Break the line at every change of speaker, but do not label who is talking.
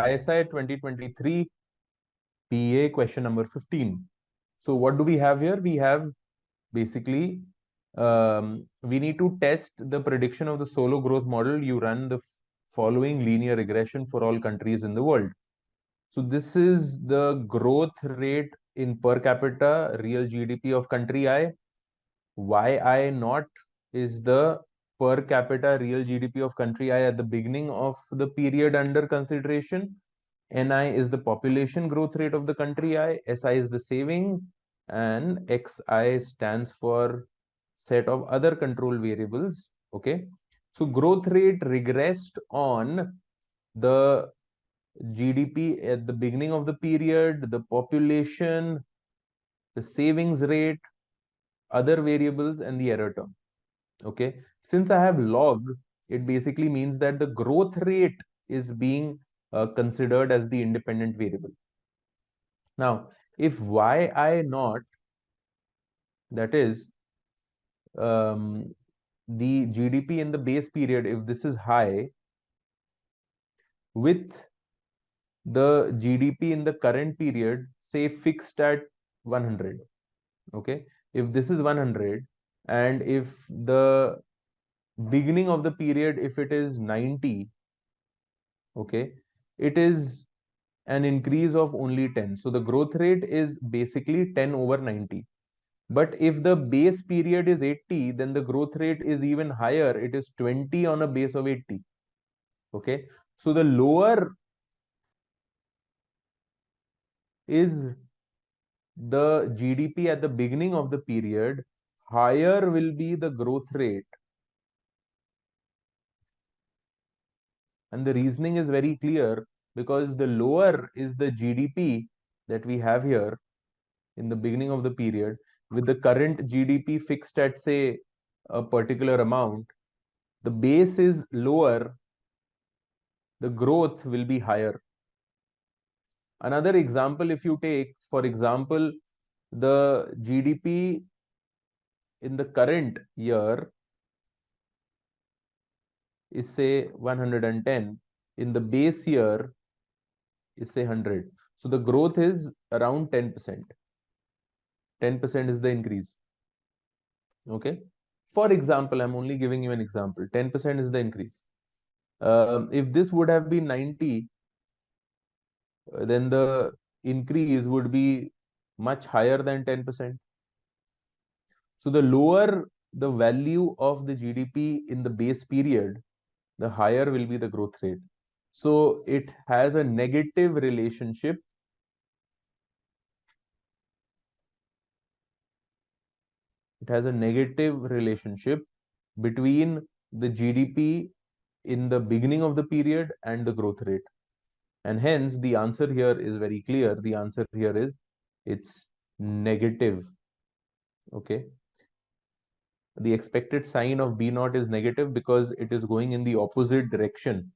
ISI 2023 PEA question number 15. So what do we have here? We have basically, we need to test the prediction of the solo growth model. You run the following linear regression for all countries in the world. So this is the growth rate in per capita real GDP of country I. YI naught is the per capita real GDP of country I at the beginning of the period under consideration. NI is the population growth rate of the country I. SI is the saving, and XI stands for set of other control variables. Okay. So growth rate regressed on the GDP at the beginning of the period, the population, the savings rate, other variables, and the error term. Okay. Since I have log, it basically means that the growth rate is being considered as the independent variable. Now, if yi naught, that is the GDP in the base period, if this is high, with the GDP in the current period, say fixed at 100. Okay. If this is 100, and if the beginning of the period, if it is 90, okay, it is an increase of only 10. So the growth rate is basically 10 over 90. But if the base period is 80, then the growth rate is even higher. It is 20 on a base of 80. Okay. So the lower is the GDP at the beginning of the period, higher will be the growth rate. And the reasoning is very clear, because the lower is the GDP that we have here in the beginning of the period, with the current GDP fixed at, say, a particular amount, the base is lower, the growth will be higher. Another example, if you take, for example, the GDP in the current year is, say, 110, in the base year is, say, 100. So the growth is around 10%. 10% is the increase. Okay. For example, I'm only giving you an example. 10% is the increase. If this would have been 90, then the increase would be much higher than 10%. So the lower the value of the GDP in the base period, the higher will be the growth rate. So it has a negative relationship. It has a negative relationship between the GDP in the beginning of the period and the growth rate. And hence the answer here is very clear. The answer here is it's negative. Okay. The expected sign of B naught is negative because it is going in the opposite direction